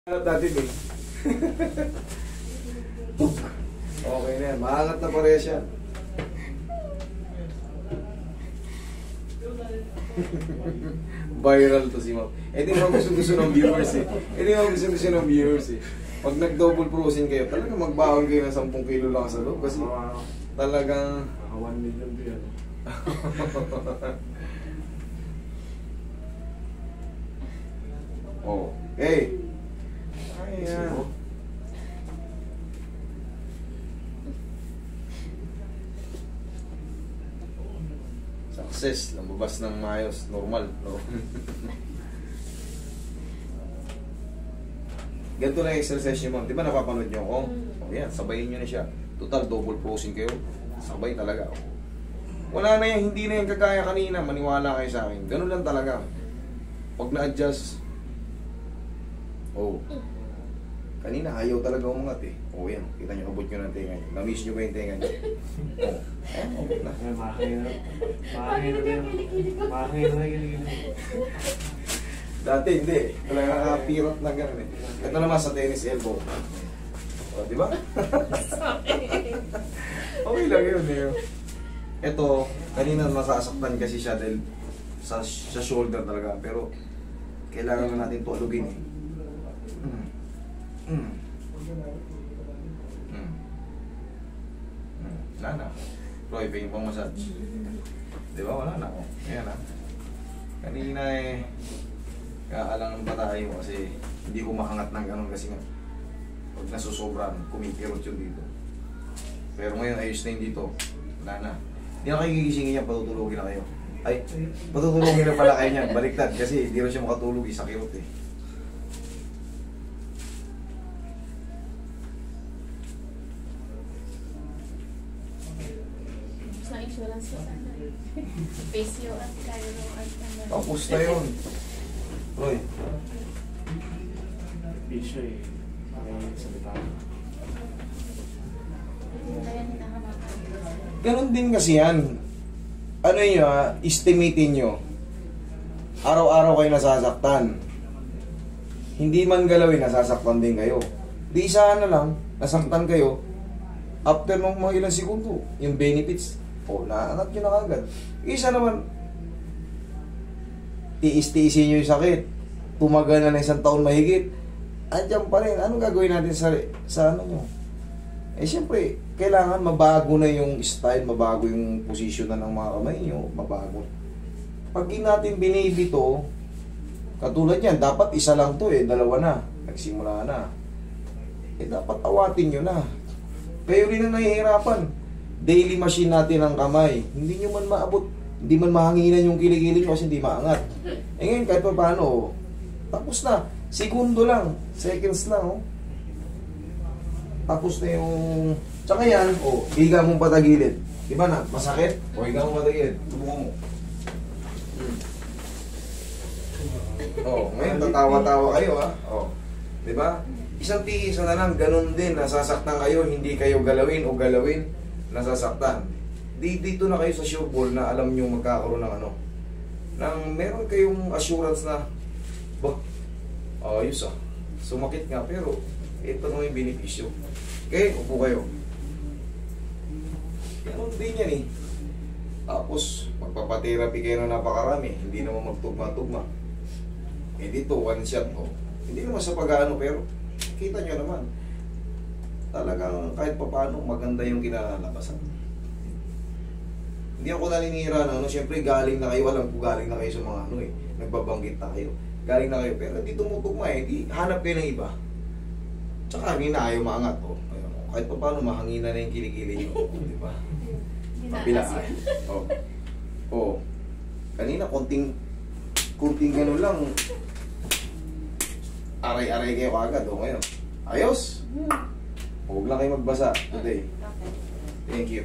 Dati din. Okay na yan. Maangat na parehas yan. Viral to si Ma'am. Eh di mga gusto ng viewers eh. Ng viewers eh. Pag nag-double processing kayo, talaga magbaon kayo ng 10 kilo lang sa loob. Kasi talagang 1 million din yan. Oh. Hey! Ayan. Success. Lumabas ng maayos. Normal. No? Ganito na exercise nyo, ma'am. Di ba napapanood nyo ako? O yan, sabayin nyo na siya. Total, double processing kayo. Sabay talaga. Wala na yan, hindi na yan kagaya kanina. Maniwala kayo sa akin. Ganun lang talaga. Pag na-adjust, kanina ayaw talaga umangat eh. Yan, kita nyo, abot nyo ng tenga nyo. Na-miss nyo ba yung tenga nyo? Okay na. Mahangin na yun. Dati hindi. Talaga nakapirot na gano'n eh. Ito naman sa tennis elbow. O, di ba? Okay lang yun eh. Ito, kanina masasaktan kasi siya dahil sa shoulder talaga. Pero, kailangan na natin tualugin eh. Wala na. Roy, pingin pang massage. Di ba? Wala na ako. Ayan ha. Kanina eh, kaalangan pa tayo kasi hindi ko makangat ng ganun kasi nga pag nasusobran, kumikirot yun dito. Pero ngayon ayos na yun dito. Wala na. Hindi na kayo gigisingin niya, patutulogin na kayo. Ay, patutulogin na pala kayo niyan. Baliktad kasi hindi rin siya makatulog sa kirot eh. Insurance ko face you at kaya mo Tapos na yun. Roy. Bisyo eh. May salita. Ganon din kasi yan. Ano nyo estimatein nyo. Araw-araw kayo nasasaktan. Hindi man galawin, nasasaktan din kayo. Di isa na lang, nasaktan kayo. After ng mga ilang segundo, yung benefits, naangat nyo na kagad. Isa naman, tiis-tiisin nyo yung sakit. Tumagal na 1 taon mahigit. Andiyan pa rin. Anong gagawin natin sa ano nyo? Eh siyempre, kailangan mabago na yung style, mabago yung posisyon na ng mga kamay nyo, mabago. Pag natin binibito, katulad yan, dapat isa lang to eh, 2 na. Nagsimula na. Eh dapat awatin nyo na. Kayo rin ang nahihirapan. Daily machine natin ang kamay. Hindi nyo man maabot, hindi man mahanginan yung kilikili nyo kasi hindi maangat. Eh ngayon kahit pa paano, tapos na. Segundo lang, seconds lang. Tapos na yung... Tsaka yan, higa mong patagilid. Diba na, masakit? Higa mong patagilid. Subukan mo. Ngayon tatawa-tawa kayo ha. Diba? Isang tiisa na lang, ganun din. Nasasaktan kayo, hindi kayo galawin o galawin. Nasasaktan. Dito na kayo sa sure ball na alam nyo magkakaroon ng ano. Nang meron kayong assurance na, ayos sumakit nga pero ito na yung benepisyo. Okay, upo kayo. Ganun din yan eh. Tapos, magpapatherapy kayo na napakarami. Hindi naman magtugma-tugma. Eh dito, one shot Hindi naman sa pag-ano pero kita nyo naman. Talagang kahit pa paano maganda yung kinalabasan. Hindi ako naninira na siyempre galing na kayo, alam ko galing na kayo sa mga nagbabanggit na kayo. Galing na kayo, pero hindi tumutugma di hanap kayo ng iba. Tsaka hindi na ayaw maangat kahit pa paano mahangina na yung kilikili nyo. Di ba? Mapila kanina konting gano'n lang. Aray-aray kayo agad ngayon. Ayos! Huwag lang kayo magbasa today. Thank you.